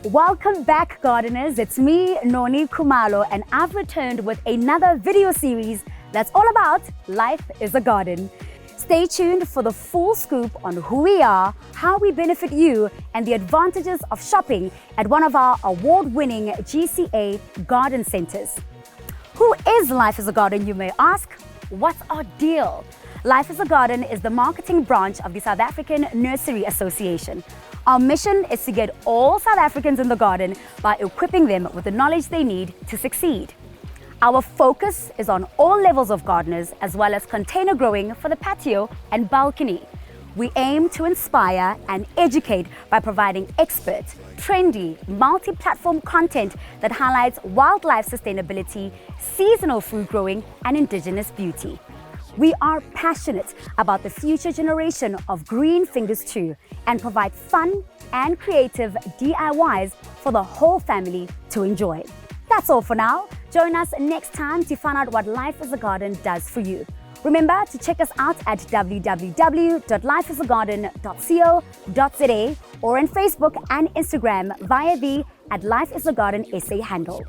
Welcome back, gardeners. It's me, Noni Kumalo, and I've returned with another video series that's all about life is a garden. Stay tuned for the full scoop on who we are, how we benefit you, and the advantages of shopping at one of our award-winning GCA garden centers. Who is Life is a Garden, you may ask? What's our deal? Life is a Garden is the marketing branch of the South African Nursery Association. Our mission is to get all South Africans in the garden by equipping them with the knowledge they need to succeed. Our focus is on all levels of gardeners, as well as container growing for the patio and balcony. We aim to inspire and educate by providing expert, trendy, multi-platform content that highlights wildlife sustainability, seasonal fruit growing, and indigenous beauty. We are passionate about the future generation of green fingers too, and provide fun and creative DIYs for the whole family to enjoy. That's all for now. Join us next time to find out what Life is a Garden does for you. Remember to check us out at www.lifeisagarden.co.za or on Facebook and Instagram via the @Life is a Garden SA handle.